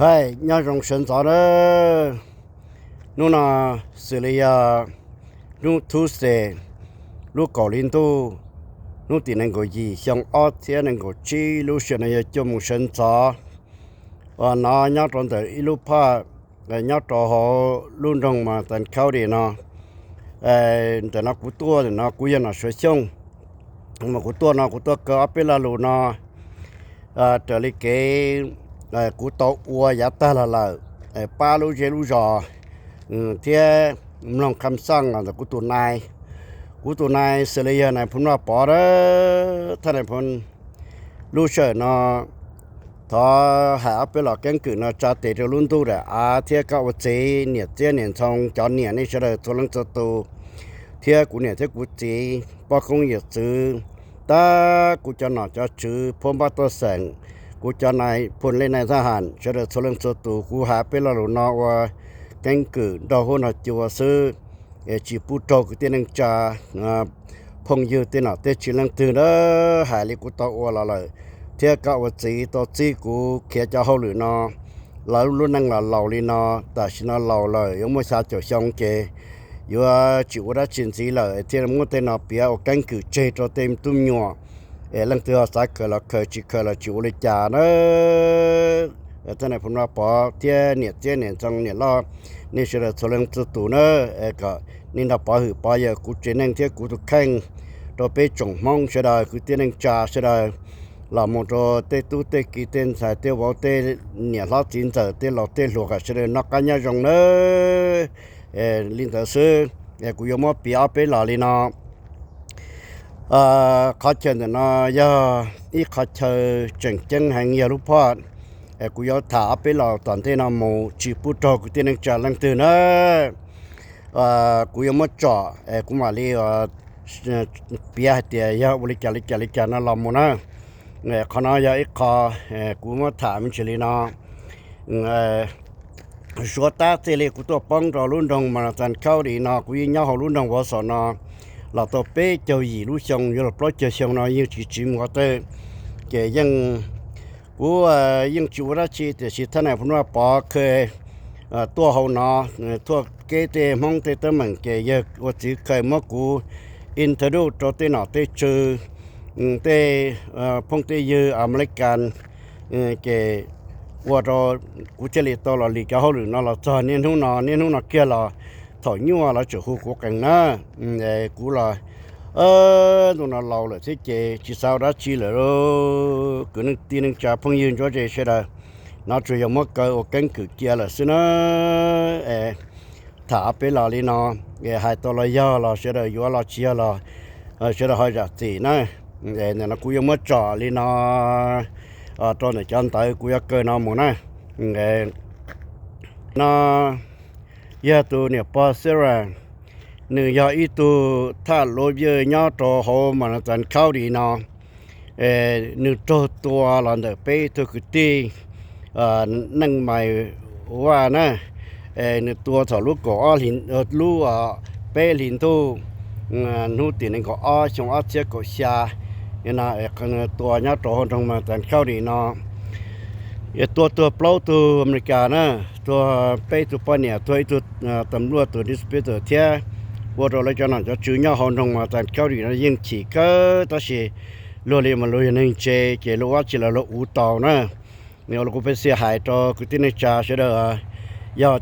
嗨，那种生早的，侬那是哩呀，侬土色，侬高领度，侬只能够以像二天能够记录下来也就木生早，那那种的一路怕，那做好路上嘛，但靠的呢，但那古多的那古人那学生，那古多个阿贝拉路呢，这里给。古道我也得了八路这路上贴弄คำสั่งอ่ะกูตัวนายเสลียนายพุ่นว่าปอเด้อท่านนายพุ่นรู้เชิญเนาะถ้าหาไปหลอกแกงกือเนาะจะเตะรุ่นตู้ได้เทียก็ว่าเจเนี่ยเจเนี่ยทองจอนเนี่ยนี่เฉลยตัวลังตัวตูเทียกูเนี่ยเทียกูเจปอคงอย่าซื้อตากูจะหน่อจะซื้อพมบาตัวแสงกูจะนายพลเล่นในทหารเฉลยตัวลังตัวตูกูหาไปหลอกเนาะว่าแกงกือดอกหัวหน้าจัวซื้อจีปูโตกูเตนังจาพงยืเตน่ะเตชิลังตื่นเด้อหายลิกูตออัวละเลยเทียกะว่าจีตอจีกูเขียจะเฮาหรือเนาะลาลุนังละเหล่าลีเนาะแต่ชินะเหล่าเลยยังไม่ทราบจะช่องเกอยู่จิวระชินสีเลยเทียมงเตน่ะเปียเอาแกงกือเจตเต็มตุ้มยัวลังเตือสักเคละเคจิเคละจิวลิจาเด้อท่านนายพุ่นว่าปอเทียเนี่ยจังเนี่ยล้อนี่เฉลยตัวลังตัวตูเนอก็นี่น่ะปอหือปอเยอะกูเจนังเทียกูตุแข่งตัวไปจงมองเฉลยกูเตนังจาเฉลยลามอตัวเตตุเตกีเตนใส่เตวเตเนี่ยล้อจินเจเตลอเตหลวกเฉลยนักกันยาจงเนอลินเตซื้อกูยอมเปียไปลาลีนาเขาเจนนะยาอีเขาเจจังแห่งยาลุพอดกูยอถาไปลาตอนที่นาโมจีปุโตกูเตนังจาลังตื่นเนอกูยังไม่จ่อกูมาลีเปียเตียยาบริจานะลำมุนะขณะยาอีกข้อกูมาถามเฉลีนะชัวตาเตลีกูตัวป้องรอรุ่นดงมาจันเข้าดีนะกูยังเอารุ่นดงวสนะเราตัวเป้เจ้าหญิงรู้ชงอยู่ปลดเจ้าชงนะยังจิมว่าเตแกยังกูยังจูราชีแต่สิท่านไหนพูดว่าปอเคยตัวเขาเนาะตัวเกเตมองเตตเหมือนเกยว่าจีเคยเมื่อกูอินเทอร์ดูตัวเตหนอเตจือเตพงเตยืออเมริกันเกว่าเรากูจะเลี้ยตัวเราลีกเขาหรือเนาะเราจะเนี่ยนู่นเกี่ยเราถอยยัวเราจะหูกูกันนะกูเราตัวนั้นเราเลยที่เจจีสาวรัชชีเลยกูนึกตีนึงจะพงยืนจอเจใช่ไหมน่าจะยังไม่เกิดกันคือเกี่ยเลยสินะถ้าไปลาลีนาให้ตัวเราย่อเราเชื่อได้ยัวเราเชื่อเราเชื่อได้ให้จัดสีนะเนี่ยนะกูยังไม่จ่อลีนาตอนนี้จันทร์กูอยากเกินน้ำหมูนะน่ายาตัวเนี่ยพอเสียแล้วเนื้อยาอีตัวถ้าโลบเยอะยาตัวเขามันจะเข้าดีนะเนื้อตัวเราเนี่ยไปตัวคือตีนั่งไม่ว่านะในตัวถอดลูกก็หินลูกเป้หินตู้นู่นตีนึงก็ชงเชือกก็ชาเนี่ยนะตัวนี้ตัวตรงมาแต่เข้าดีนะตัวเปล่าตัวอเมริกานะตัวเป้ตัวปนเนี่ยตัวตำรวจตัวดิสเพเตอร์เทียว่าเราเลยจะนั่นจะจื้อเนี่ยตรงมาแต่เข้าดีนะยิ่งฉีกก็ตั้งแต่โลเลยมาโลยนึงเจโลว่าจะเราอู่ต่อนะเนี่ยเราก็ไปเสียหายต่อกุฏิในจ่าเสด็จยอด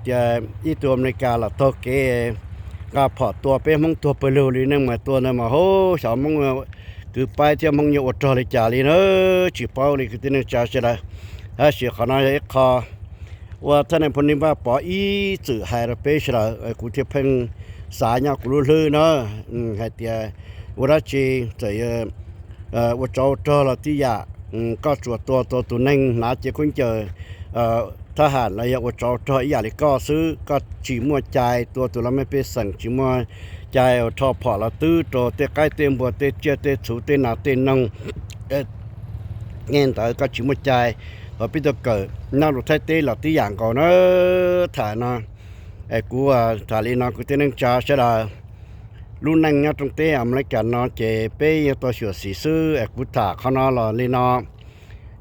อีตัวอเมริกาละตัวเกก็พอตัวไปมองตัวไปเร็วเลยนั่งมาตัวนั่นมาโหสาวมองคือไปเที่ยวมองอยู่อดรอเลยจ่าเลยเนอะจีบเป้าเลยกุฏิในจ่าเสด็จเสียขนาดอีกข้อว่าท่านในพนิบ้าปออีสื่อหายระเบิดละกูที่เพิ่งสายเนี่ยกูรู้เลยเนาะให้เตี้ยว่าจีจะว่าเจ้าละที่อยากก็จวดตัวนึงน่าจะคุ้นเจอทหารระยะว่าเจ้าอยากก็ซื้อก็จีมัวใจตัวเราไม่ไปสั่งจีมัวใจทอพอละตื้อตัวเตะใกล้เต็มบัวเตะเจี๊ยเตะสูเตะหนาเตะนงเงี้ยแต่ก็จีมัวใจพอพี่ตัวเกิดน่ารู้ไทยเตะหลักที่อย่างก่อนนะถ่ายนะกูถ่ายลีนะกูเตะนึงจ่าใช่ไหมรุ่นนั่งเนี่ยตรงเตะอเมริกันเนาะเจเป้ยตัวเสือสีซื้อกูถ่ายเขาเนาะลีนะ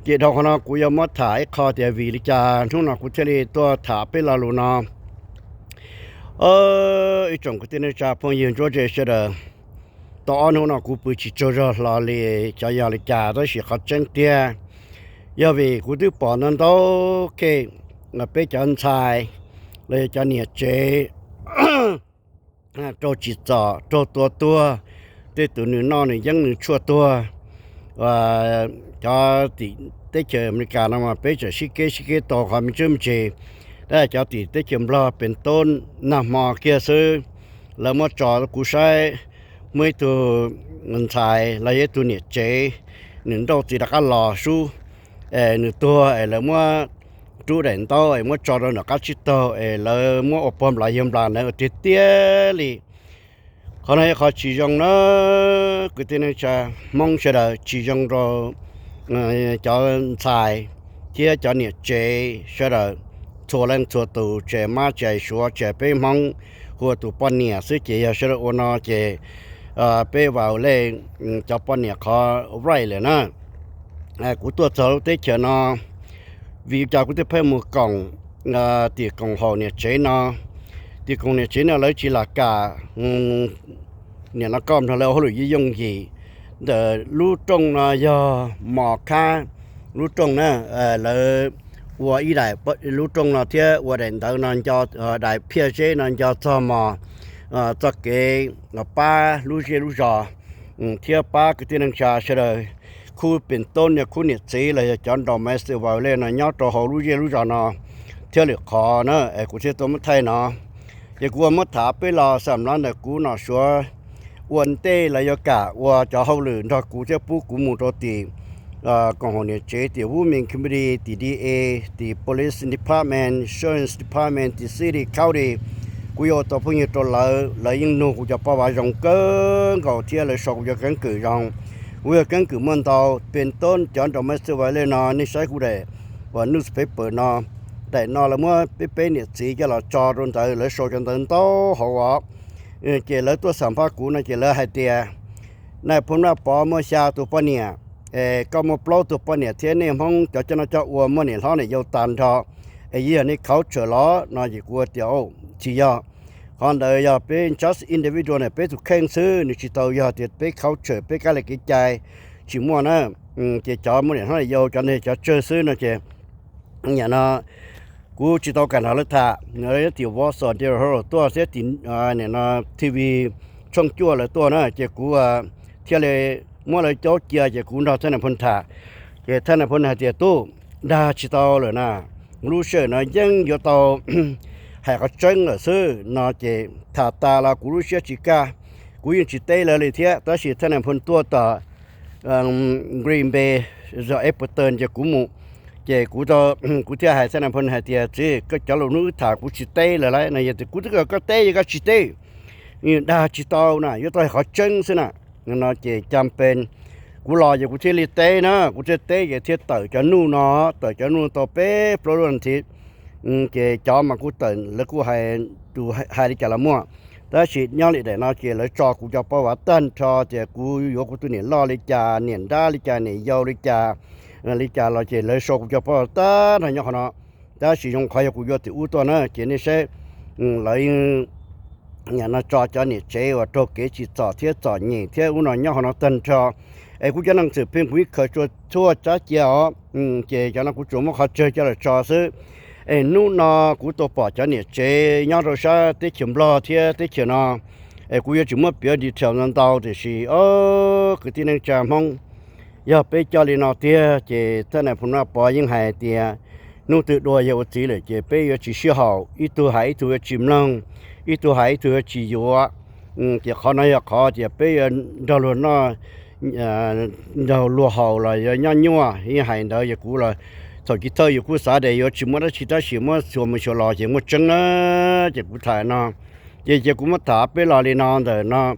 เ เจดอกนะกูยามถ่ายคอเตียวีลิจาทุนกูเทเลตัวถาไปลาลูนาอีจงกูเตนจาพงยืนโจเจเสดตอนนู้นกูไปชิโจจลาเลจายาลิจาได้สิขัดจังเตียยาวีกูดูปอนันโตเคงไปจันชายเลยจะเนี่ยเจโจจิตจ่อโจตัวเตตัวหนึ่งนอนนี่ยังหนึ่งชั่วตัวว่าจะติได้เจออเมริกานะมาไปเจอชิเกต่อความจุ่มเจได้จะติได้เจอรอเป็นต้นน้ำมาเกียซื้อแล้วมาจอดกูใช้เมื่อตัวเงินชายแล้วยัตัวเนี่ยเจหนึ่งตัวติดกันรอสู้หนึ่งตัวแล้วเมื่อจูเด่นโตเมื่อจอดเรากัดชิโตแล้วเมื่ออบรมหลายยามหลานแล้วติดเตี้ยเลยเขาในเขาชี้จงเนาะกูที่นี่จะมองเฉยๆชี้จงเราจอชายเที่ยจอเนี่ยเจเฉยๆทัวเล่นทัวตูเจมาเจชัวเจไปมองหัวตัวปนเนี่ยซึ่งเจเฉยๆโอนอเจไปว่าเล่จอปนเนี่ยเขาไรเลยนะกูตัวเจ้าเตะเฉยนะvì cha cũng tiếp một còng thì còng hồ này chế nó thì còng này chế nó lấy chỉ là cả nhà nó com thôi là họ được dùng gì để lưu trồng nó do mỏ cá lưu trồng nè là của ý đại lưu trồng nó thế của đền thờ nó cho đại phía chế nó cho mỏ cho cái nó ba lưu giò thế ba cái tiền năng trà sẽ đời khuเป็นต้นเนี่ยคู่เนี่ยสีเลยจอนดอกไม้สิว่าเลยนะยอดตัวเขารู้จักเนาะเที่ยวเหลือคอเนาะกูเที่ยวตัวมันไทยเนาะอย่ากลัวมัดถาไปรอสามล้านแต่กูเนาะชัววันเต้เลยยกะว่าจะเขาหรือถ้ากูเที่ยวปุ๊กูมูตัวตีกองเนี่ยเจตีวูมิงคิมบรีตีดีเอตี police department insurance department ตี city county กูยอตัวพวกนี้ตัวเลยยิ่งนู่กูจะป้าว่าจงเกินเขาเที่ยวเลยสอบจะกันเกิดจงเมื่อกันคือมันต่อเป็นต้นจอนดอกไม้สวยเลยนะนี่ใช้กูได้ว่า newspaper นะแต่นอแล้วเมื่อเป็นเนี่ยสีจะเราจอดนใจเลยโชว์จนเตินโตเขาว่าเจริญตัวสัมภาระกูนะเจริญให้เตียในพนว่าปอเมื่อเช้าตัวปนเนี่ยก็มาปล้ตัวปนเนี่ยเที่ยนี่ห้องจะน่าจะอ้วนเมื่อเนี่ยเขาเนี่ยยาวตันทอยี่นี่เขาเฉล้อนอยกลัวเดียวชี้ยาคนเดียวเป็น just individual เนี่ยเป็นทุกแข่งซื้อนี่ชิตัวยาเด็ดเป็นเขาเฉยเป็นการเกิดใจชิมัวนะเจ้าจอมันเนี่ยเขาเนี่ยยาวจนเนี่ยจะเจอซื้อนะเจ้เนี่ยนะกูชิตากันหาเลยท่าเนี่ยที่วอสอนเดียวเราตัวเสียตินเนี่ยนะทีวีช่องจั่วเลยตัวนะเจ้ากูเที่ยวเลยมัวเลยเจ้าเกียร์เจ้ากูเราท่านพ้นท่าเจ้าท่านพ้นหาเจ้าตู้ดาชิตาเลยนะรู้เชื่อนะยังอยู่ต่อให้เขาจังเลยซื้อน่าจะถ้าตาละกูรู้เชื่อจิกากูยังจิตเตะเลยเทียแต่สิท่านพ้นตัวต่อกรีนเบย์จะเอเปอร์ตันจะกูมูเจกูจะกูเที่ยให้ท่านพ้นให้เทียจีก็จะลงนู้ถ้ากูจิตเตะเลยไรนะยังกูก็เตะยังก็จิตเตะนี่ดาจิตเอานะยังต้องให้เขาจังสินะน่าจะจำเป็นกูรออยู่กูเที่ยลิเตะนะกูจะเตะยังเที่ยต่อจะนู่นเนาะต่อจะนู่นต่อเป๊ะโปรโลนทีเจจอมากูตื่นแล้วกูให้ดูให้ดิจาละมั่วแต่สิย้อนเลยได้นะเจแล้วจอกูจะประวัติตั้นจอเจกูยกกูตัวเนี่ยล่อลิจาเนี่ยด้าลิจาเนี่ยยาวลิจาเราเจเลยโชกูจะประวัติตั้นให้ยกเนาะแต่สิยงใครกูยกติอุตัวนะเจนี่ใช่เลยเนี่ยนะจอเนี่ยเจว่าโตเกจิจอเที่ยจอเนี่ยเที่ยอุนยกเนาะตั้นจอกูจะนั่งสืบเพิ่งกูเคยชั่วจ้าเจียวเจจะนั่งกูจุ่มเขาเจอจะเลยจอซื้อนู่นนะกูตัวป่าจะเนี่ยเจยังเราใช้ที่เขียนบล็อกที่เขียนนะกูยังจุ่มเปียดีแถวนั้นดาวแต่สิคือที่นั่งจำห้องอย่าไปเจอเลยนะเตี้ยเจท่านไหนพูดว่าป่ายังหายเตี้ยนู่นตัวตัวเยาวจีเลยเจไปยังจีเสียหาวอีตัวหายตัวจิ้มลงอีตัวหายตัวจีอยู่เจเขาเนี่ยเขาเจไปยังดาวน์น่ะดาวลัวหาวเลยยังยัวยังหายดาวยังกูเลยsau khi thấy yêu cú xã đây yêu chỉ muốn chỉ ta chỉ muốn xua mình xua lò chỉ muốn chân á chỉ cú thải nó chỉ cú mất thả bé lò đi nó rồi nó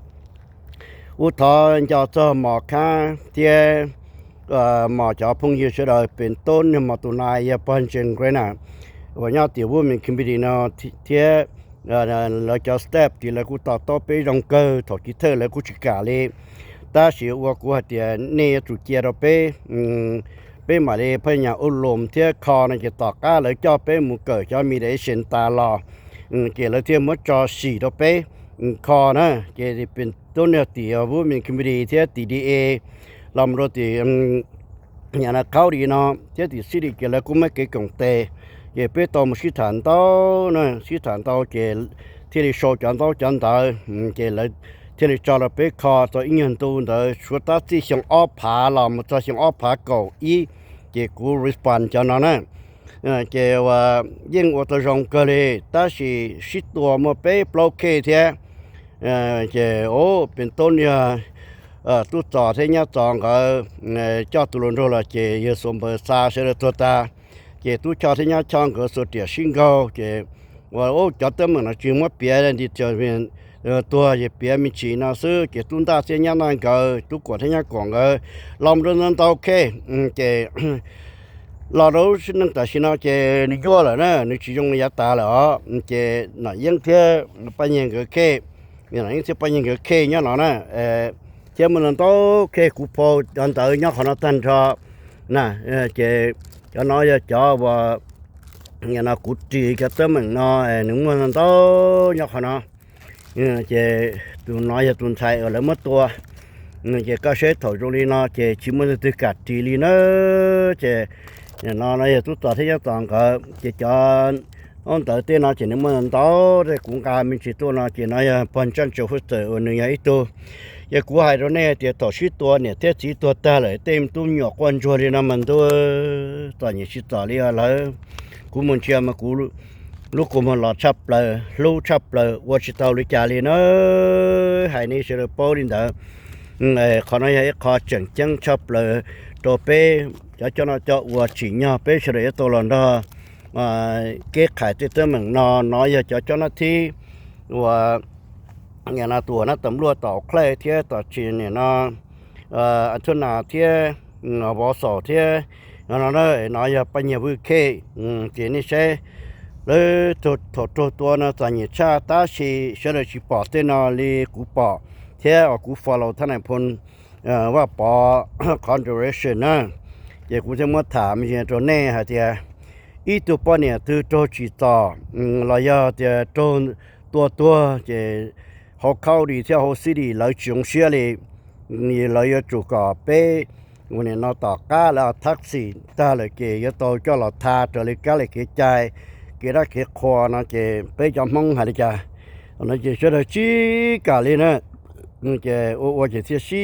u thọ cho mỏ cá tie mỏ cho phong yêu sẽ đờiเป็นต้นmỏ tụ này ya pan chân cái nào và nhau tiểu vũ mình kim bị nó tie là cho step thì là cú to bé rong cơ sau khi thấy là cú chỉ cả lên ta chỉ u cú hạt tiền nè tụ kia đó bé pe mà đi phải nhà ôn lùm thế kho này chỉ tọt cá lấy cho pe một cỡ cho mi để xin ta lò chỉ lấy thêm mất cho xì đó pe kho nè chỉ thìเป็นต้นเนี่ยตีเอาบุมีคิมดีเทียตีดีเอลำรถตีnhà nó cao đi nó thế thì xí đi cái là cũng mấy cái công tệ cái bé tàu một xí thản tàu nè xí thản tàu cái thế thì số chọn tàu cái là thế thì cho là bé kho cho ít nhân tu đó số ta chỉ xong ốp phá làm cho xong ốp phá cầu ý cái cú respond cho nó nè cáiว่ายิ่งว่าตัวรองก็เลยแต่สิตัวมาไปบล็อกเกตเนี่ยcáiโอ้เป็นต้นเนี่ยตู้จอดที่เนี่ยจองก็เจ้าตุลนโรละcáiยสมบัติซาเสด็จตัวตาcáiตู้จอดที่เนี่ยจองก็สุดเดียชิงเขาcáiว่าโอ้จอดเต็มมันนะจึงว่าเปลี่ยนที่จะเป็นตัวจะเปลี่ยนมีชีนะซื้อcáiตุ้นตาที่เนี่ยนั่นก็ตู้กวาดที่เนี่ยกล่องก็ลำรุ่นนั้นโอเคcái lò đâu xin nâng ta xin nói cái ní vô là nè ní chỉ dùng giá ta là cái nó những thế bao nhiêu cái kê như là những thế bao nhiêu cái kê nhá nó nè chứ mình làm to kê cụ phô đàn tới nhá họ nó tan cho nè cái cho nó cho và như là cụ trì cái tấm mình nó những mình làm to nhá họ nó cái tụi nói là tụi xài ở lại mất tua cái cá sấu thổi trong đi nó cái chỉ muốn tự cắt trì đi nữa cái nó này tôi tỏ thấy toàn cái cho ông tới tên nó chỉ nên mình đó để cũng cả mình chỉ tôi nó chỉ nói phần chân chỗ phút tới ở nơi ấy tôi cái cú hai đó này thì tỏ shit tôi này thế chỉ tôi ta lại tên tôi nhỏ quan cho đi nó mình tôi tỏ nhiều shit tỏ đi là cú mình chia mà cú lúc cú mình lọt chắp là lưu chắp là qua chỉ tàu đi trả đi nó hai này sẽ được bao đi đó này khó nói hay khó chẳng chẳng chắp là đồ pe cho nó cho vừa chỉ nhau pe sẽ để tôi làm đó mà cái khai tới mình nó nói cho nó thi và nhà nó tuổi nó tầm lúa tàu clay thế tàu chỉ này nó anh cho nào thế nó bỏ sổ thế nó nói bao nhiêu vui kê chỉ này sẽ lấy tôi nó tại nhà cha ta sẽ được chỉ bỏ tên nó đi cú bỏ thế ở cú follow thằng này phunว่าปอ conservation นะเดี๋ยวกูจะมาถามอย่างตัวแน่ฮะเดียอีตัวปอเนี่ยตัวโตจีต่อเราอยากจะตัวจะเขาเข้าดีที่เขาสิดีเราจงเชื่อเลยนี่เราอยากจุกไปวันนี้เราต่อก้าแล้วแท็กซี่ตาเลยเกี่ยตัวเจ้าเราทาตัวเลยก้าเลยเกี่ยใจเกี่ยได้เกี่ยคอนะเกี่ยไปจำห้องหาดิจ้าเราจะเชื่อจีกาเลยนะcái我这些是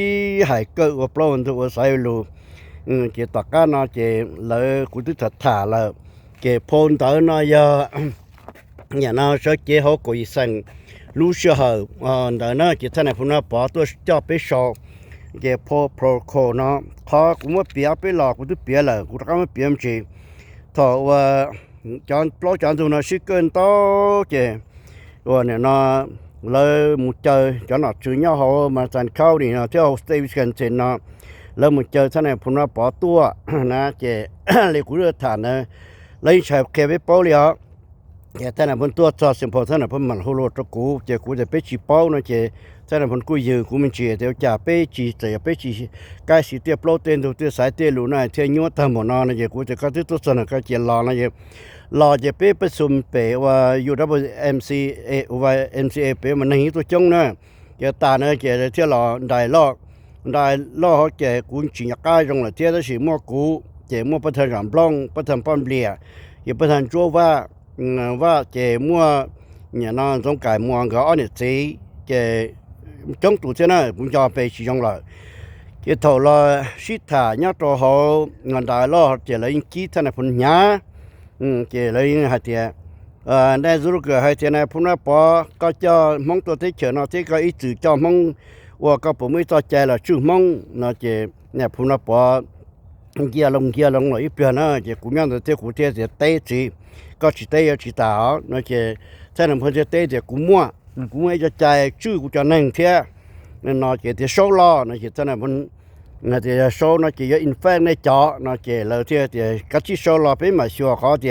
还够我不然都我sai路cái tất cả nó cái lỡ cũng tức thật thả là cái phone tới nó giờ nhà nó sẽ chế họ có ý sinh lưu sơ hở đời nó cái thằng này phun nó bỏ tôi cho bé sọ cái protocol nó họ cũng mới bịa bé lọ cũng tức bịa là cũng không bịa gì thọ chọn tụi nó sẽ cơn to cái rồi này nó lỡ một chơi cho nó chửi nhau họ mà thành khâu thì nó theo station trên nó lỡ một chơi thế này phun nó bỏ tua na chế lấy cú đưa thản này lấy chạy kẹp với bao liao cái thế này phun tua cho simple thế này phun mình holo cho cú chế cú để bé chỉ bao nó chế thế này phun cú dừa cú mình chế theo trả bé chỉ chế bé chỉ cái gì tiêu protein đầu tiêu sải tiêu lúa này theo nhớ thầm một nó này chế cú chế cái thứ tốt hơn là cái chế lò này chế lò chế béประชุมเป๋ว่า UWMCA ว่า MCA เป๋มันนี่ตัวจงนะเจ้าตาเนี่ยเจ้าเที่ยวได้ลอเขาเจ้ากุนจิงก้าจงละเที่ยวสิมั่วกูเจ้ามั่วประธานรำบล้องประธานป้อมเลียอย่าประธานจั่วว่าเจ้ามั่วเนี่ยน้องสงการมั่วก็อันนี้สิเจ้าจงตัวเจ้านะผมจะไปสิจงละเจ้าถอดสิท่าเนี่ยตัวเขาเงินได้ลอเจ้าเลยกี้ท่านพุ่นหยาcái lấy hạt tiền đây rồi cái hạt tiền này phun nó bỏ có cho mong tôi thấy chờ nó thấy có ý từ cho mong và có bộ mới cho chạy là chú mong nó chỉ này phun nó bỏ kia lông rồi ít tiền nó chỉ cũng nhận được cái cụ thể thì tây chỉ có chỉ tây chỉ tao nó chỉ thế là phun chỉ tây thì cũng mua cho chạy chú cũng cho nên thế nên nó chỉ thì số lo nó chỉ thế này phun 那这手那就要 infect 那脚那这老天的个只手老被嘛说好的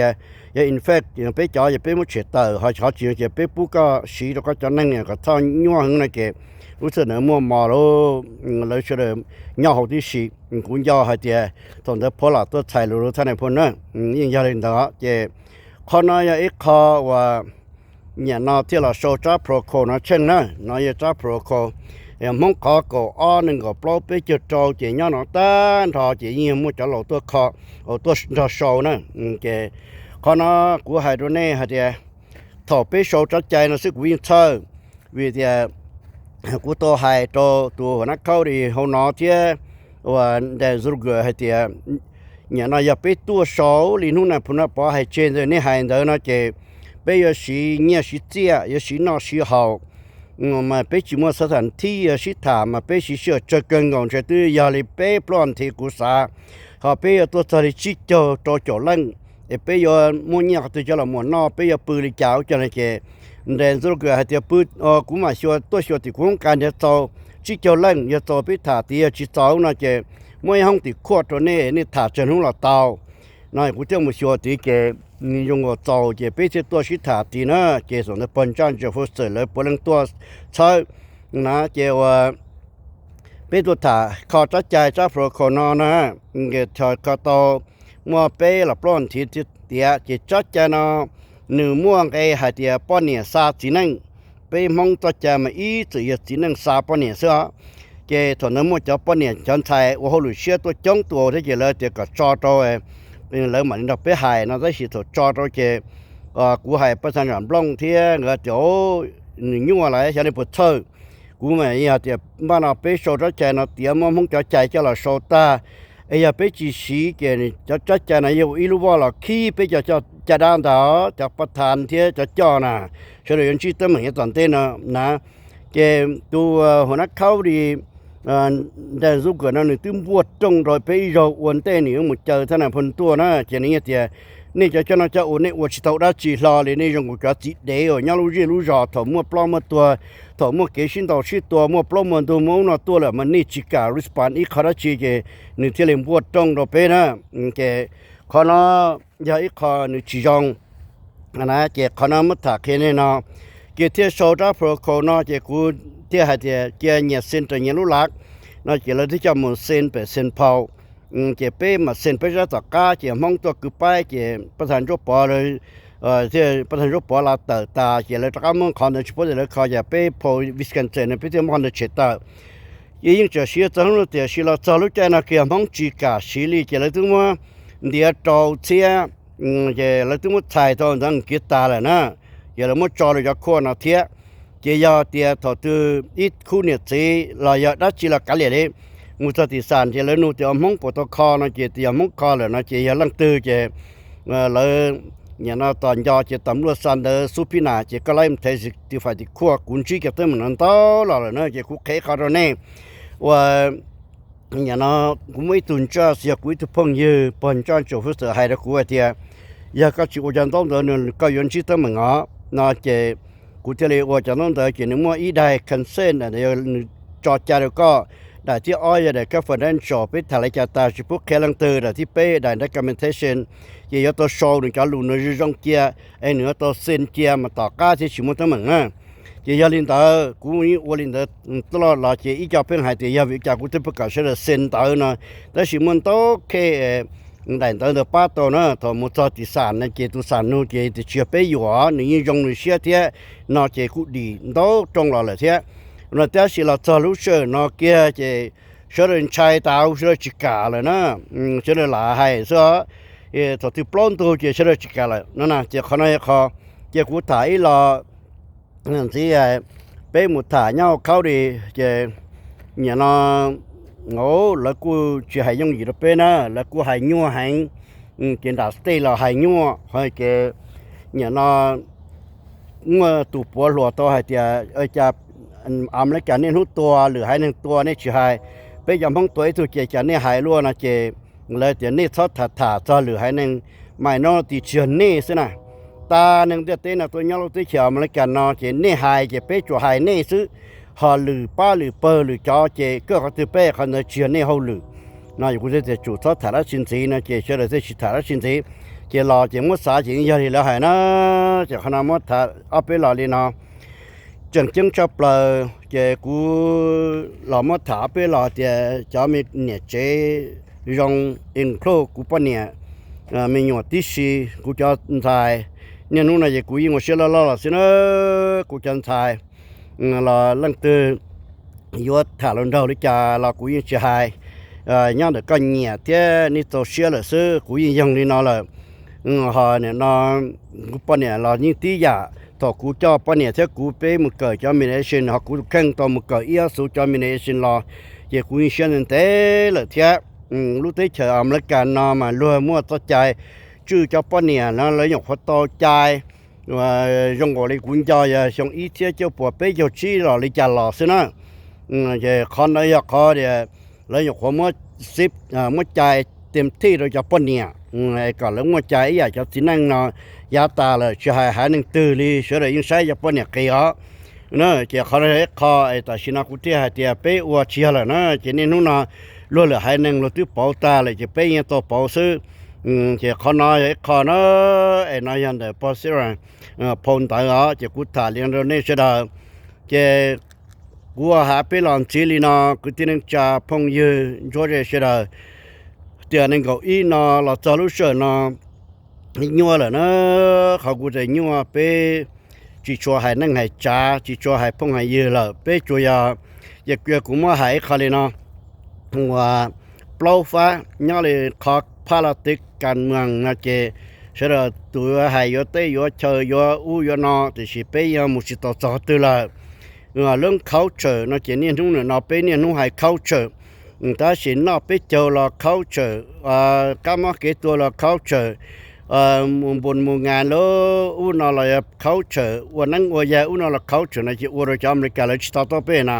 要 infect 要被脚也被么切到还好就被不个洗了个叫那个个他尿很那个不是那么马路老说的尿好的洗公交还的从这破了都踩路他那破呢应该领导这可能要一靠ว่าเนี่ยนาที่เราโซจ้าโปรโคนะเช่นนะนายจ้าโปรโคมองขอก็อ้อนึงก็ปลอไปจุดโจเจียนอต้านทอเจียมุจะหลตัวคอตัวโซนะแกขณะกูให้ตัวนี้ฮะเดียถอไปโซจัดใจนะซึกวิ่งเธอวิเดียกูตัวให้ตัวนักเข้าดีเฮานอเทียว่าได้สุกให้เดียเนี่ยนายไปตัวโซลีนู่นน่ะพุ่นน่ะพอให้เจนนี่ให้เดินนะเจbây giờ sĩ nhà sĩ chia giờ sĩ nó sĩ hậu mà bây chỉ mua sản phẩm thì sĩ thả mà bây sĩ sửa cho cân ngon cho tôi giờ thì bây plan thì cũng xa họ bây giờ tôi sẽ chỉ cho chỗ lăng bây giờ mua nhà tôi cho là mua nó bây giờ bự đi cháo cho nên cái đến rồi cái hạt bự cũng mà sửa tôi sửa thì cũng cần để cho chỉ cho lăng giờ cho bây thả thì chỉ cháu nó cái mỗi hàng thì khoa cho nên thả chân không là tàu nói cũng chẳng một sửa thì cái你用我造这别些多是他的呢，这种的本站就不是了，不能多操，那这我别多他靠着在这不可能呢，个他靠到莫别了不提的点，这这在呢，你莫个还得半年三只能，被蒙着在嘛一直也只能三半年是啊。这可能莫叫半年人才，我后来学多讲多的这了这个抓到诶。lỡ mà nó bé hài nó tới sự cho cái của hài bắt sang làm long thế người chỗ nhua lại cho nên bớt thơ của mày giờ thì mà nó bé sâu cho chạy nó tiệm mà không cho chạy cho là sâu ta bây giờ bé chỉ xí cái cho chạy này yêu ilu vào là khi bé cho chạy đàn đó cho bắt thành thế cho nè cho nên chỉ tâm mình toàn tên nè cái tu hồi nó khâu đi để giúp cái nó tương buộc trong rồi bây giờ ổn định nữa một chờ thế nào phân tua nó chỉ nên thì nên cho nó cho ổn định và chỉ tàu đã chỉ lo để nên dùng cái chỉ để ở nhau lúc rõ thầu mua plo mua tua thầu mua cái xin tàu xin tua mua plo mua tua mua nó tua là mình nên chỉ cả response ít khó chỉ cái nên thì làm buộc trong rồi bây nó cái khó nó giờ ít khó nên chỉ dùng nó cái khó nó mất thà cái này nó cái thiết số đó pro nó cái cúที่ให้ที่เนี่ยเส้นตัวเนี่ยรู้ลักน่าจะเลยที่จะมันเส้นไปเส้นเผาจะไปมาเส้นไปจะตะก้าจะมองตัวคือไปจะประธานรูปปอเลยที่ประธานรูปปอเราเติร์ตาจะเลยตะก้ามองคอนเฉพาะเลยเขาจะไปพอวิสกันเจนไปที่มองเฉตายิ่งจะเสียจังเลยแต่สิเราจะรู้ใจนะคือมองจีกาสิลีจะเลยถึงว่าเดี๋ยวโตเสียจะเลยถึงว่าถ่ายตอนนั้นกีตาร์เลยนะจะเลยมั่วจอเลยจะโค่นเอาเทียchỉ do tiền thọ từ ít khu nhiệt chế là do đó chỉ là cái gì đấy một số thị sản chỉ lấy nuôi tiền mông của kho nó chỉ tiền mông kho là nó chỉ là lăng tư chỉ là nhà nó toàn do chỉ tầm luôn sản de supina chỉ có lấy thấy thì phải thì khua cuốn chỉ cái tới mình nó là nó chỉ khu khé kho rồi nè và nhà nó cũng mấy tuần cho sự quý tu phong như bọn cho chủ phước sự hay là của tiền giờ các chị quan tâm tới nên có nguyên chỉ tới mình nó chỉ cụ thể là cho nó tới chỉ nếu mà ý đại concern là để cho cha được có đạiที่อ้อยđể các financial ไปถ่ายจากตาชิพุกแค่ลังเตอร์ที่ไปได้ documentation ยี่ยตัวโชว์นึงจะรู้ในเรื่องเกียร์ไอ้เนื้อตัวเส้นเกียร์มาต่อก้าที่ชิมุตั้งเหมือนอ่ะยี่ยลินเตอร์กูนี่วลินเตอร์ตลอดหลายยี่อีกจะเป็นหายที่ยาวิจากกูจะประกาศเรื่องเส้นเตอร์นะแต่ชิมุนโตแค่ได้เตอร์ป้าตัวนะตัวมุจติสารนะเจตุสารนู้นเจติเชื่อไปอยู่อ่ะนี่ยงนี่เชื่อเท่นอเจกูดีโตตรงเราเลยเท่nó té xí là cho lúc sơ nó kia chỉ sơ lên chạy tàu sơ chỉ cả rồi nó sơ lên là hay sơ thọ từ plon tu chỉ sơ chỉ cả rồi nó nè chỉ khó nói khó chỉ cụ thể là nên chỉ bé một thả nhau khâu đi chỉ nhà nó ngố là cụ chỉ hay dùng gì đó bé nó là cụ hay nhua hành chuyện đã stay là hay nhua hay cái nhà nó tụ bò lúa to hay thì ở chaแล้วกันนี่ทุกตัวหรือให้หนึ่งตัวนี่ชื่อให้ไปยำห้องตัวตัวเจกันนี่หายล้วนนะเจเลยเดี๋ยวนี่ทอดถ่าจะหรือให้หนึ่งไม่นอตีเชื่อนี่สินะตาหนึ่งเดี๋ยวเต้นตัวนี้เราตีเขียวมาแล้วกันเนาะเจนี่หายเจไปจั่วหายนี่ซื้อ หาหรือป้าหรือเปอหรือจอเจก็กระตือเป้คันเชียนในเฮาหรือน่าอยู่จะจุดทอดถาระชินสีนะเจเชื่อเลยสิถาระชินสีเจรอเจมุสาเจยาลีแล้วหายนะเจขณะมุถาเอาไปรอลีนะจังจังจะเปล่าเจกูรอมุถาไปรอเจจะมีเนี่ยเจยองอินโครกูปะเนี่ยมีหยดที่สีกูจะทายเนี่ยนู่นน่ะเจกูยิงว่าเชื่อละสินะกูจะทายlà lần từ yếu thả lần đầu đi cha là cú yên chơi hai nhau được coi nhẹ thế ní tổ xưa là sư cú yên dùng đi nó là họ này nó cú bên này là những tí giả tổ cú cho bên này thế cú bé một cờ cho mình nation họ cú khen tổ một cờ yếu số cho mình nation là về cú yên xem nên thế là thế lúc tới chờ làm lại cả nó mà luôn mua to chạy chứ cho bên này nó lấy nhục họ to chạy và trong gọi là cuốn cho giờ xong ít thế cho bộ bé cho chi là lấy trả lọ xí nữa giờ con đây có để lấy nhục mua ship mua chạy tìm thi rồi cho bên này còn lấy mua chạy giờ cho tính năng nó giá ta là cho hai năng từ đi sửa lại những sai cho bên này kia nữa chỉ con đây có tại xin nó cũng tiếc hai tiếc bé uo chia là nó chỉ nên nó luôn là hai năng là thứ bảo ta là chỉ bé như to bảo sư chỉ con nói con nó nói rằng để bảo sư rằng phong tại đó chỉ cút thả liên rồi nên sẽ là chỉ cua hạ bé làm chỉ li nó cứ tin cha phong như cho để sẽ là tiền nên cậu ý nó là cho lúc sợ nó nhua là nó họ cũng để nhua bé chỉ cho hai năng hai cha chỉ cho hai phong hai như là bé cho ya giờ kia cũng mà hai khai lên nó và bao phá nhớ là khó politics การเมืองนะเจเสร็จตัวหายเตยเชยอูยนอแต่สิไปยมุสิตต่อตัวละเรื่อง culture นะเจเนี่ยทุ่งเนี่ยนอไปเนี่ยนุ่งหาย culture แต่สินอไปเจอละ culture กามาเกตัวละ culture บนงานแล้วอูนอละ culture วันนั้นว่ายาอูนอละ culture นะเจอูเราจำเลยกันเลยสตาร์ทไปนะ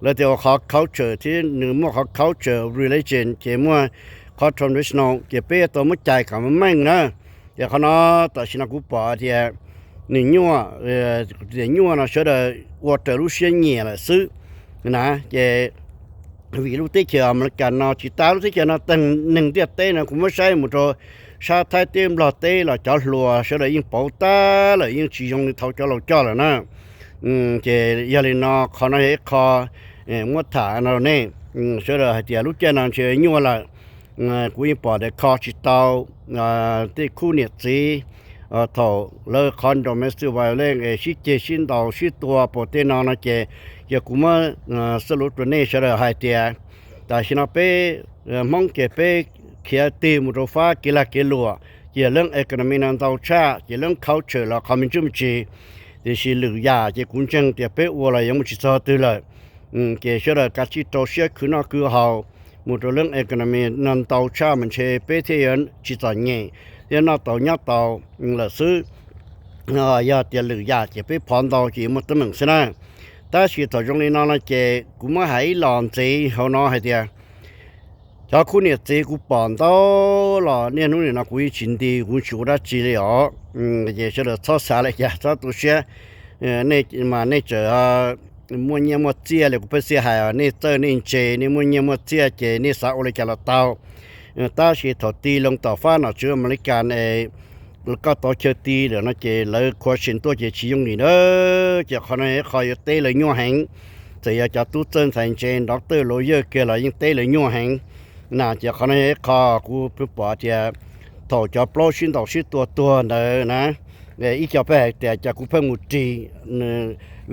แล้วเดี๋ยวเขา culture ที่หนึ่งมั่วเขา culture religion เจมั่วเขา traditional เก็บไปตัวมุดใจกับมันไม่นะเดี๋ยวเขาเนาะแต่สินะกูปอที่นี่ยัวเดี๋ยวยัวนะเชื่อได้ว่าแต่รู้เสียงเงี้ยละซื้อนะเจวิรู้ที่เกี่ยวมันกันเนาะจิตตารู้ที่เกี่ยวนะตั้งหนึ่งเดียเต้นะกูไม่ใช่หมดตัวชาไทยเต็มหลอดเต้ละจ่อหัวเชื่อได้ยิ่งเป่าตาละยิ่งชี้ยงเท่าจ่อเราจ่อละนะเจยาลินอเขาเนาะคอมัวถาเราเนี่ยเชื่อได้เดี๋ยวรู้เจนันเชื่อยัวละกูยังปอดได้คอชิตเอาที่คู่เนี่ยสิถอเลิกคอนโดเมสติกไวโอเลนชิเจชินดาวชิตัวโปรตีนนะเจอย่ากูมาสรุปตัวนี้เชื่อหายเตียแต่ชินาเป้มองเก็บเป้เขียตีมุตฟ้ากีฬาเกลัวเกี่ยวเรื่อง economy นั้นต่อชาเกี่ยวเรื่อง culture และ community ที่สิหรือยาเกี่ยวกุญแจเกี่ยวเป้วัวอะไรยังไม่ชิดตัวเลยเกี่ยวเชื่อการชิดตัวเชื่อคือน่าคือเขาหมดเรื่อง economy นั้นต่อชามันเชื่อเป้ที่ยันชิดตัวเงี้ยยันน่าต่อยัดต่อละซื้อยาเตียหรือยาเกี่ยวเป้พรต่อกี่มันตั้งสินะแต่สิต่อตรงนี้นั่นละเจ้กูมาให้หลอนจีเขาน้อให้เดียชาวคุณเนี่ยจีกูปอนต่อหล่อเนี่ยนู้นเนี่ยนะกูชินดีกูชูได้จีเลยอ๋อเจ้าเชื่อชอบสาเลยจ้ะชอบตัวเชื่อเนี่ยมาเนี่ยเจอมัวเนี่ยมัวเจียเลยกูไปเสียหายเนี่ยเจอเนี่ยเจเนี่ยมัวเนี่ยมัวเจียเจเนี่ยสาวเลยจะละเตาตาสิถอดตีลงต่อฟ้าหน่อเชื่อมาเลยการแล้วก็ต่อเชื่อตีเดี๋ยวนะเจเลยควอชินตัวเจชี้ยงนี่เนอะเจ้าคนนี้คอยเตะเลยยัวแหงจะอยากจะตู้เจนใส่เจนด็อกเตอร์โรเยอร์เกล่ะยังเตะเลยยัวแหงน่าจะคนนี้คอกูเพื่อปอเจ้าถอดจะปล่อยชินต่อชิดตัวเนอะนะอีกจะไปแต่จะกูเพิ่งมุจี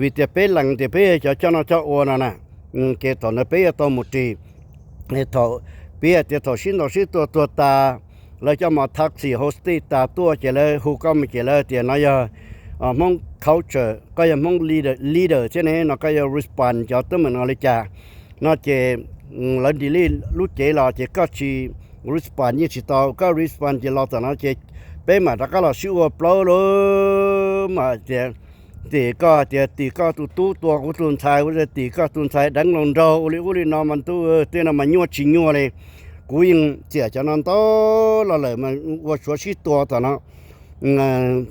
วิธีเป็นหลังที่เป็นจะเจ้าหน้าเจ้าโอนะเกตอนนี้เป็นตัวมุจีถอดเป็นจะถอดชินต่อชิดตัวตาแล้วจะมาทักซี่โฮสต์ตาตัวเจเลยฮูก็ไม่เจเลยเดี๋ยวนายมอง culture ก็ยังมอง leader เช่นนี้นก็ยัง respond จะต้องเหมือนอะไรจ้ะน่าเจแล้วดีลี่รู้เจเราเจก็ชี respond ยี่สิบต่อก็ respond เจเราแต่น่าเจเป็นมาแต่ก็เราชื่อว่าเปล่าเลยมาเจตีก็ตัวกูตุนไทยกูจะตีก็ตุนไทยดังลงเราอุลินอมันตัวเต้นมันยัวชิงัวเลยกูยังเสียจากนั้นต่อแล้วเลยมันว่าชัวชิตัวแต่นะ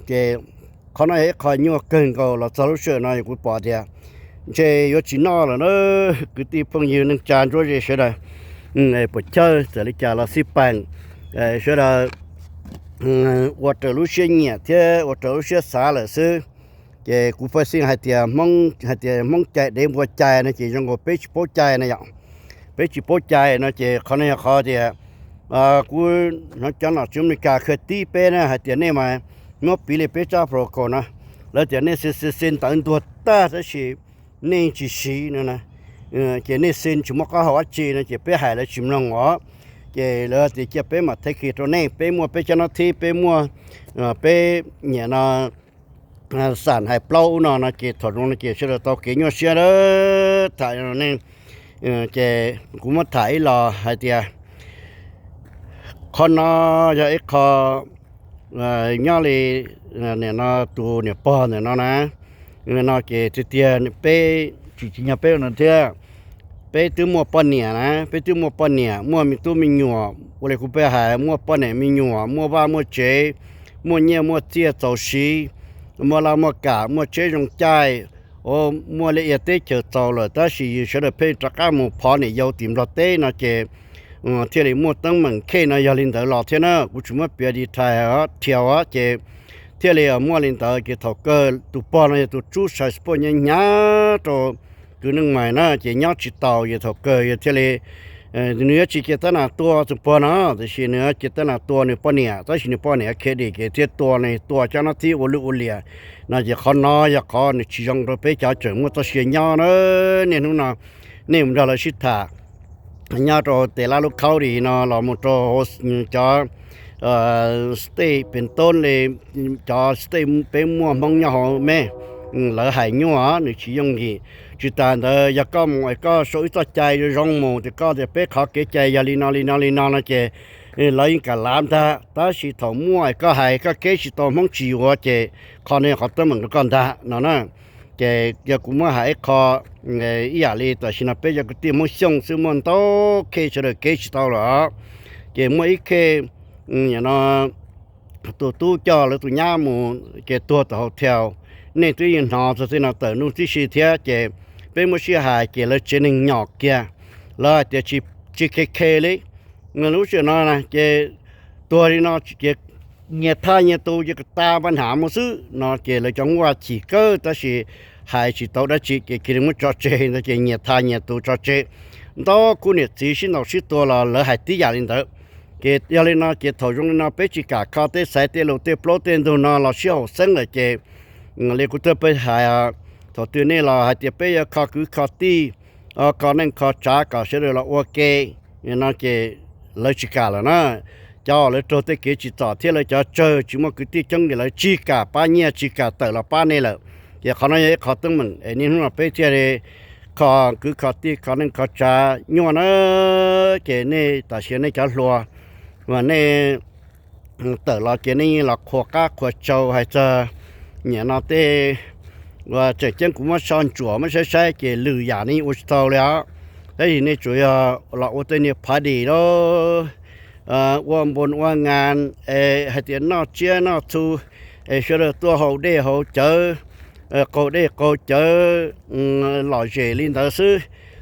เจเขาเนี่ยคอยยัวเกินก็เราสรุปเชื่อหน่อยกูปอดเดีย这有几闹了呢？个地方有能站着这些的，不叫这里加了西班，说的，我这路些年天，我这路些啥了是，这股份性还得蒙ใจ的หัวใจนะ这种个被去包ใจ那样，被去包ใจ那这可能要好点，กู那讲了就没搞去地边呢，还得那嘛，我比例被抓不过呢，แล้ว这那是先等多大这些。nên chỉ xí nữa nè cái nên xin chúng có họ chỉ là chỉ bé hải là chìm lòng ngõ cái là thì chỉ bé mà thấy khi chỗ này bé mua bé cho nó thi bé mua bé nhà nó sản hải plau nó cái thọ nó cái sẽ là tao cái nhau xe đó tại nó nên cái cũng mất thải là hay tiệt con nó giờ ít khó nhau thì này nó tu này po này nó nè nó cái tiền bé chỉ nhà bé nó thế bé từ mua pon nè nè bé từ mua pon nè mua mi tu mi nhỏ我来古bé还mua pon nè mi nhỏ mua ba mua chế mua nhẹ mua chia走西mua la mua cả mua chế trong chai ô mua lại ít tết chờ走了但是有些的bé这个mua pon nè要tìm lót tết nó cái thế này mua tăng mình khi nó要领导老天呢我怎么别的台啊跳啊这thế là mua lên tới cái thầu cơ tụ bao này tụ chú sai bao nhiêu nhá rồi cứ nâng mày nó chỉ nhá chỉ tàu cái thầu cơ thế là nữa chỉ cái tên là tua tụ bao nó thì nữa cái tên là tua này bao nhiêu tới chỉ bao nhiêu cái đi cái tua này tua cho nó tí ulu ulia nó chỉ khó nó ya khó này chỉ dùng rồi bây giờ chuẩn mua tới xe nhá nữa nên nó nào nên mình là shit thà nhá rồi để là lúc khâu đi nó là một trò cho stay เป็นต้นเลยจอ stay เป็นมัวมองยาแม่แล้วหายยัวนี่ชี้ยงกี่จุดตาเดยก็มวยก็สวยต่อใจร้องโมแต่ก็จะเป็นเขาเกใจยาลีนานะเจแล้วยิ่งกับลามถ้าสิถมวยก็หายก็เกสิตอมองจีวเจคอเนี่ยเขาต้องเหมือนกันท่านะเจยากุมาหายคออียาลีแต่สินะเป็นยากุติมงชงซึ่งมันโตเคสเลยเกสิตอหรอเจมวยเคnhà nó tu cho là tu nhà mù cái tua tàu theo nên tuy nhiên nó sẽ nó tới nút tí thế cái bên một xe hải cái là trên nhỏ kia là cái chỉ cái đấy người lúc xưa nó là cái tua đi nó cái nhà tha nhà tu cái ta ban hàm một thứ nó cái là trong qua chỉ cơ ta chỉ hải chỉ tàu đã chỉ cái một trò chơi nó cái nhà tha nhà tu trò chơi đó cũng là chỉ xin nó chỉ tua là hải tí giả lên đó cái giờ này nó cái thầu trong nó bé chỉ cả cao tới sai tới lô tới protein đồ nó là siêu sinh là cái lấy cái tới bé hay thầu từ này là hay tới bé cao cứ cao tí cao nên cao trả cao sẽ là ok nó cái lấy chỉ cả là nó cho lấy trâu tới cái chỉ tỏ thế là cho chơi chỉ mà cứ tí trong cái lấy chỉ cả ba nhia chỉ cả tới là ba này là cái khó nói khó tương mình nên nó bé thế này cao cứ cao tí cao nên cao trả nhưng mà nó cái này ta sẽ này trả lúa và nên tự là cái này là khoa cá khoa trâu hay là nhà nó tê và trẻ chân cũng mất son chùa mất sai cái lừa giả này ở sau đó đấy này chủ yếu là ở đây này phá đi đó quan buôn quan ngàn hay tiền nó chia nó thu sẽ được tua hậu để hậu chở cầu để cầu chở lò dễ lên đó sư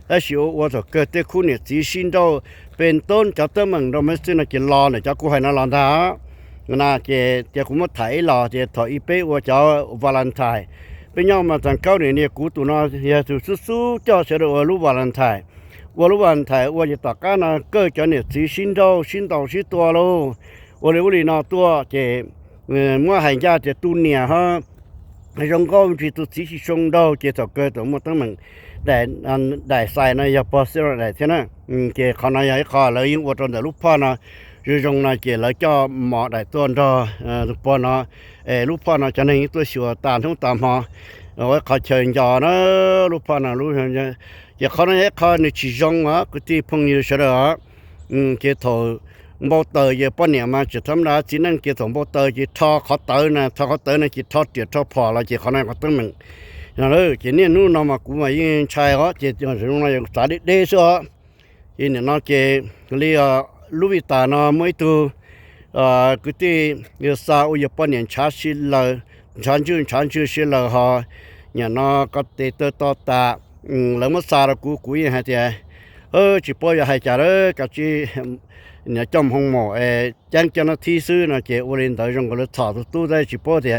đó xíu ở chỗ cơ thể khu này chỉ xin đâuเป็นต้นจะเติมมันเราไม่ซื้อนะจะรอเนี่ยจะกู้ให้น่ารอนท่านะจะกูมาไถรอจะถอยอีเป้ว่าจะวาเลนไทน์เป็นย่อมาจากเก้าเนี่ยกูตัวน้อยเฮียสู้ๆเจ้าเสด็จรู้วาเลนไทน์ว่ารู้วาเลนไทน์ว่าจะตักกันนะก็จะเนี่ยสีชิ้นเท่าชิ้นตัวโลว่าเลยว่าเลยนะตัวจะเมื่อหายใจจะตุนเนี่ยฮะในช่องก็มีตัวสีช่องดาวจะถอดเกิดตัวมันตั้งมันได้ใส่ในยาปอสเซอร์ได้ใช่ไหมเกี่ยขณะยาขอเลยยิ่งอดทนแต่ลูกพ่อนะอยู่ตรงนั้นเกี่ยแล้วก็หมอได้ต้นดอลูกพ่อนะลูกพ่อนะจะในตัวชัวตามทั้งตามหอเอาไว้ขอเชิญยานะลูกพ่อนะลูกเห็นจะเกี่ยขณะยาขอในชีจงวะก็ที่พงอยู่เฉยๆเกี่ยถอยบ่เตยเยป้อนเนี่ยมาจะทำได้จีนั่นเกี่ยถอบ่เตยจีทอเขาเตยนะทอเขาเตยนะจีทอเตี๋ยวทอพอแล้วจีขณะก็ตั้งมันนั่นเลยจีเนี่ยนู่นน้องมากูมายิงชายเขาจีจะตรงนั้นยังสาดิเดชอ่ะจีเนี่ยน้องจีเรียลูวิตาน้องไม่ตัวกูที่ยาซาอุยป้อนเนี่ยชาชิลเลยฉันชื่อชิลเลยฮะ nhà nó có tê tơ to ta lỡ mất xa rồi cú hai thì chỉ bao giờ hai chả đó cả chỉ nhà trong hông mỏ chẳng cho nó thi sư nó chỉ ô lên tới trong cái thọ tu đây chỉ bao thì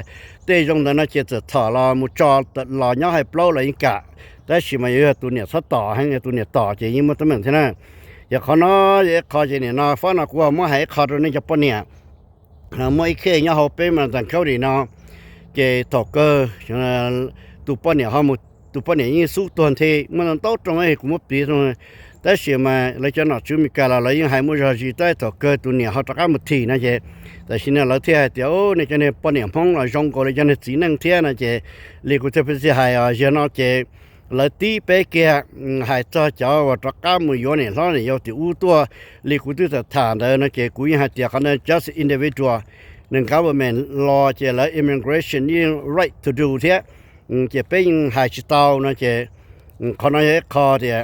tê trong đó nó chỉ thọ là một trò là nhau hay bao là cảแต่สิมาอยู่ตัวเนี่ยสต่อให้ตัวเนี่ยต่อจะยิ่งมันต้องเหมือนที่นั่นอย่าเขาเนาะอย่าเขาจะเนี่ยเนาะฟ้าหนักกว่าเมื่อให้เขาตัวนี้จะปนเนี่ยเมื่อไอ้เคเนี่ยเขาเป็นมันต่างเขาดีเนาะเจตอกเกอร์ตัวปนเนี่ยเขาหมดตัวปนเนี่ยยิ่งสู้ตัวที่มันต้องตรงไอ้กูไม่ปีตรงแต่สิมาเราจะหนักจุ่มกันเรายิ่งให้มุจจีได้ตอกเกอร์ตัวเนี่ยเขาตะการหมดทีนะเจแต่สิเนี่ยเราเที่ยวเดี๋ยวเนี่ยจะเนี่ยปนเนี่ยพ้องเราจงก็เลยจะเนี่ยสีนั่งเที่ยวนะเจเรียกกูจะเป็นสิหายเจเนาะเจเลยตีไปแก่หายจ้าเจ้าว่าตะการมือยเนี่ยเราเนี่ย有ที่อู้ตัวเรียกกูจะถามเด้อนะเจกูยังหาเดียวกันเนี่ย just individual นึง government law เจแล้ว immigration นี่ right to do เที่ยเจเป็นหายชิตาวนะเจเขาเนี่ยคอเดีย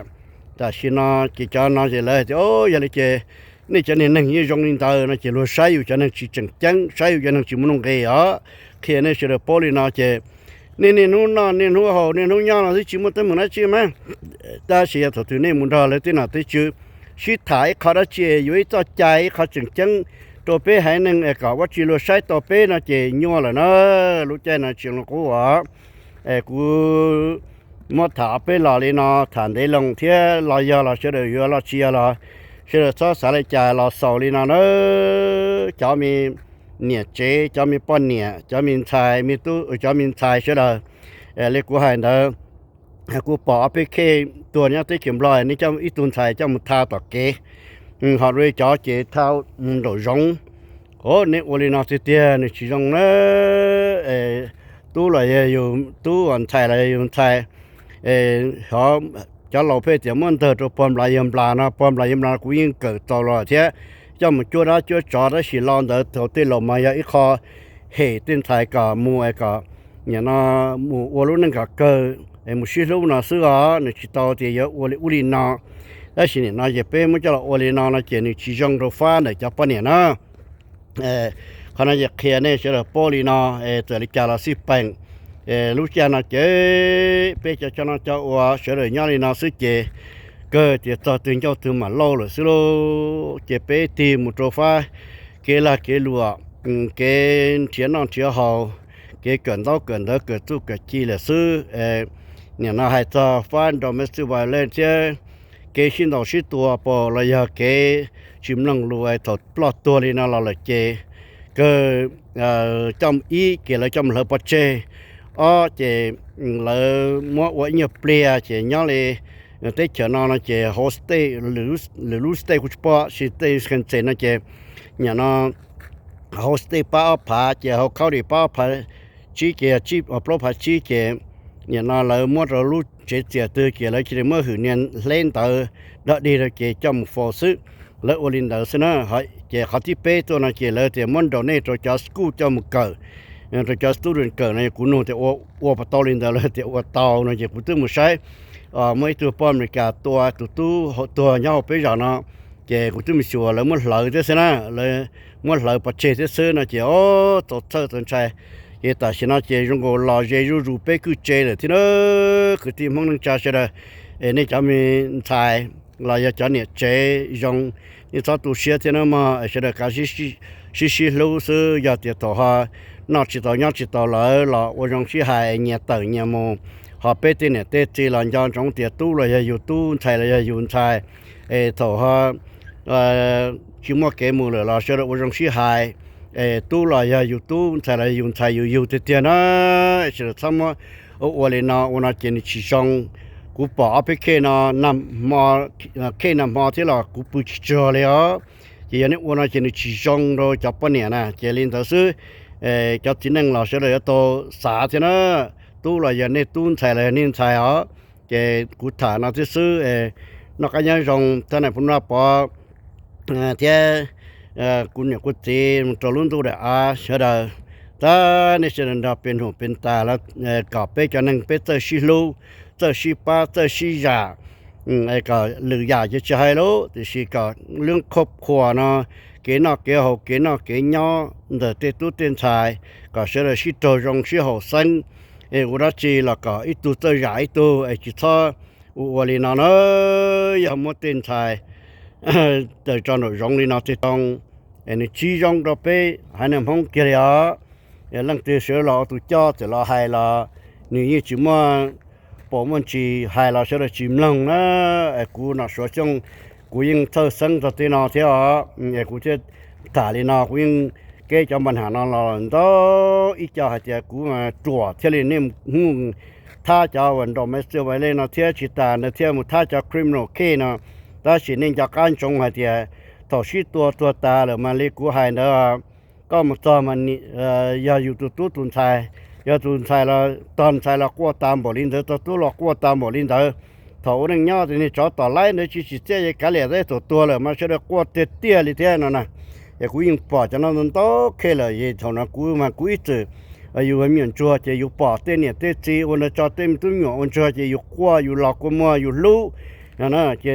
แต่ชินาเจจานะเจเลยโอ้ยเลยเจนี่จะเนี่ยนั่งยี่จงนินตานะเจรู้ใช้อยู่จะนั่งชิจังใช้อยู่จะนั่งชิมุนงเกียเขียนเนี่ยเชื่อ poli นะเจนี่นู่นน่ะนี่นู่นเขานี่นู่นย่างน่ะที่ชิมุตมันน่ะใช่ไหมแต่เสียตัวนี่มุนดาเลยที่น่ะที่ชื่อชิถ่ายเขาได้เจอยู่ต่อใจเขาจังตัวเป้ให้นึงก็ว่าจิรู้ใช้ตัวเป้น่ะเจยัวล่ะเนาะรู้ใจน่ะจิงกูว่ากูมอถาเป้ลาเลยเนาะฐานได้ลงเที่ยลอยาละเชื่อเยอะละเชียละเชื่อซอสอะไรใจละสาวเลยเนาะจะมีเนี่ยเจจะมีป้อนเนี่ยจะมีชายมีตู้จะมีชายเชื่อเลยกูให้เนาะกูปอไปเคตัวเนี้ยที่เข็มลอยนี่จะอีตุนชายจะมุทาต่อเกhọ rồi cho chế thao đồ rong có nếu ô linh nó thì tiền thì chỉ rong nó tu là dùng tu còn xài là dùng xài họ cho lẩu phê tiền muốn thờ cho pom lại yếm là cũng yên cỡ to rồi thế cho một chỗ đó chỗ trò đó chỉ lo đỡ đầu tiên là mà ít kho hệ tên xài cả mua cả nhà nó mua ô lúc nên cả cơ một số lúc nó xưa nó chỉ tao thì ô linh nó đó là nóจะเป็นมันจะเราโอเลนนะเจนี่ชีจงโรฟ้าเนี่ยจะปนเนี่ยนะเขาน่าจะเคลียร์เนี่ยเชื่อโปลีนะตัวลิจาราสิปังลูกจานะเจเป็นจะชนะเจ้าว่าเชื่อเนี่ยนี่นะสิเจก็จะต่อถึงเจ้าถึงมาโลเลยสิโลเจเป็นทีมโรฟ้าเกล่าเกลัวเกเทียนนอนเทียหอเกเกินตู้เกิดตู้เกิดจีเลยซื้อเนี่ยนะให้ต่อฟ้า domestic violenceเกชินดอกชิตัวปอระยะเกชิมนังรวยถอดปลอดตัวเลยนะเราเลยเจก็จำอีเกเลยจำเลยปัจเจอ๋อเจเลยมัวว่าเนี่ยเปลี่ยเจเนี่ยเลยแต่เจ้าน้องนะเจโฮสเตหรือลูสเตกุชปะสิเตสกันเจนะเจเนี่ยน้องโฮสเตป้าผาเจเขาเข้าดีป้าผาชีเกชีปลอดผาชีเกเนี่ยน้องเลยมัวเราลูchế chế từ kia lấy chỉ mới hưởng nhận lên tới đó đi rồi chế trong phò sự lấy ô linh đó xin hỏi chế họ tiếp bé tôi nói chế lấy chế món đồ này rồi cho school cho một cờ rồi cho student cờ này cũng nô chế ô bắt tàu linh đó lấy chế ô tàu này chế cũng tương một sai mấyตัวป้อมในการตัวnhau bây giờ nó chế cũng tương một số lấy muốn lợi thế xin lấy muốn lợi bắt chế thế xưa nó chế ô tổ chức tuần trai hiện tại xin nói chế trong cổ lò chế rú bé cứ chế rồi thì nó cứ tìm mong cha sẽ là nên cho mình xài là cho nhiệt chế dùng như cho tụ xe thì nó mà sẽ là cái xí lâu xưa giờ thì tổ họ nó chỉ tổ lại là ở trong xí hai nhà tử nhà mồ họ bé thì này tết chỉ là do trong tiệt tu là giờ tu xài là giờ xài tổ họ chỉ mua cái mù là sẽ là ở trong xí hai tu là giờ tu xài là xài thì tiền nó sẽ là xong mà ở đây nó chỉ chỉ trong cú bỏไปแค่นำมาแค่นำมาที่เรากูปุ๊บเจอเลยอ่ะที่อันนี้วันนั้นจะchỉ trong rồiจับปนเนี่ยนะเจริญตัวซื้อจับที่นั่งเราเฉลยตัวสาที่นะตู้เราอย่างนี้ตู้ใส่เลยนี่ใส่อ่ะเจกูถามเราที่ซื้อนอกจากนี้trongท่านไหนพูดว่าพอที่กูเนี่ยกูตีมันตัวรุ่นตัวเดียวเฉลยถ้าในเชิงเราเป็นหูเป็นตาแล้วกับไปจะนั่งไปเจอชิลูเจอชิป้าเจอชิยาไอ้ก็หรืออยากจะใช้แล้วแต่สิก็เรื่องครอบครัวเนาะเกี่ยนอกเกี่ยวเกี่ยนอกเกี่ยนย่อเดี๋ยวเตตุเต็นชายก็เชื่อชิโตรงชิหอสัน อุราจีแล้วก็อีตัวจะใหญ่ตัวจิตาอุวลีนาเนยามดเต็นชายแต่จอนรองลีนาติตองนี่ชีจองเราไปให้นำห้องเกียร์หลังเตเสือเราตัวจ้าจะเราให้เรานี่จิมาปอมันจีให้เราเสือจิมลังนะกูน่ะสวจงกูยังเธอสังตตินาเทียกูจะตาลีนากูยังแกจะปัญหานาเราต่ออีจ้าให้เจ้ากูมาจั่วเทเลนิมถ้าจะวันดอมไม่เสียไว้เลยนะเทียชิตานะเทียมุถ้าจะคริมโนเคนะถ้าสินินจากการจงให้เทียต่อชีตัวตาหรือมาเลี้ยกูให้นะก็มาต่อมันอย่าอยู่ตัวตุนชายอย่าตุนชายเราตอนชายเรากัวตามบ่ลินเถอะตัวเรากัวตามบ่ลินเถอะถ้าวันนี้เนี่ยทีนี้จอต่อไล่เนี่ยชิเจ้ยังกันเลยได้ตัวเลยมาเชื่อกัวเตี้ยเลยเท่านั้นนะอย่ากูยิงป่าจะนั่นโตเคเลยยี่เท่านั้นกูมากูอีจือยู่ให้มีอันจัวจะอยู่ป่าเต้เนี่ยเต้จีวันนั้นจะเต้มตุ้งหัวอันจัวจะอยู่กัวอยู่หลอกกัวมัวอยู่ลู่นะจะ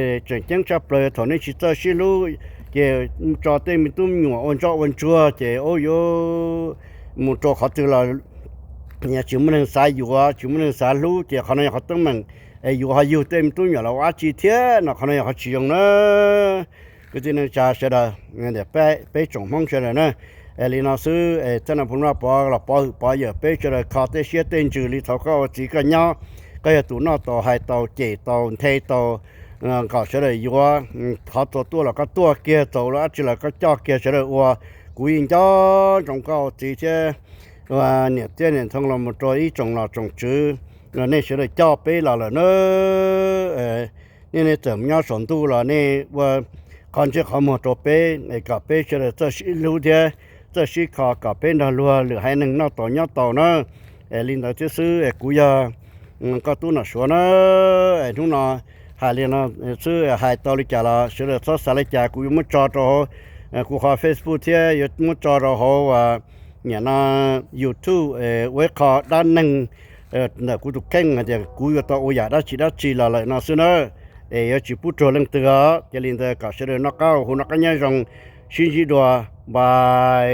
จังจับเลยเท่านี้ชิเจ้าชิลู่จะจะเต้มตุ้งหัวอันจัวอันจัวจะโอ้ยมุจเขาตื่นละเนี่ยชิมันสายอยู่อ่ะชิมันสายลู่จะเขาเนี่ยเขาต้องมันอยู่ให้อยู่เต็มตุ้งหัวเราอาชีเทียนะเขาเนี่ยเขาชิงนะก็จะเนี่ยจ่าเสด็จเนี่ยไปจงห้องเสด็จนะลีนาซื้อท่านผู้ว่าปอเยอะไปเจอขาเตเชียเต็นจืลิเขาก็จีกันเนาะก็จะตัวน่าต่อให้ต่อเจต่อเทต่อก็เสด็จอยู่ว่าเขาตัวแล้วก็ตัวเกียร์ตัวแล้วจีแล้วก็จ่อเกียร์เสด็จว่ากูยิงจ่อจงก็จีเจ้ว่าเนี่ยเจ้าเนี่ยทั้งเราหมดตัวอีจงเราจงจื้อเนี่ยเสด็จจ่อไปแล้วเนอะนี่เติมยาสนตัวแล้วนี่ว่าคนที่เขาหมดตัวไปกับไปเสด็จจะรู้เดีย这是靠改变的路，还能拿到拿到呢？领导就是估呀，个都那说呢，中呢，还领呢是还到了家了，是了，这啥了家估有没找着？估好 Facebook 贴有没找着好啊？เนี่ยนะ YouTube ไว้ขอด้านหนึ่งเนี่ยกูถูกแข่งอ่ะเดี๋ยวกูอยู่ต่อโอยาได้จีละเลยนะซึ่งนะอย่าจีพูดโจลังเตือจะลินเตอก็เสด็จนักเก้าหุ่นนักยังจงชินจีดัวบาย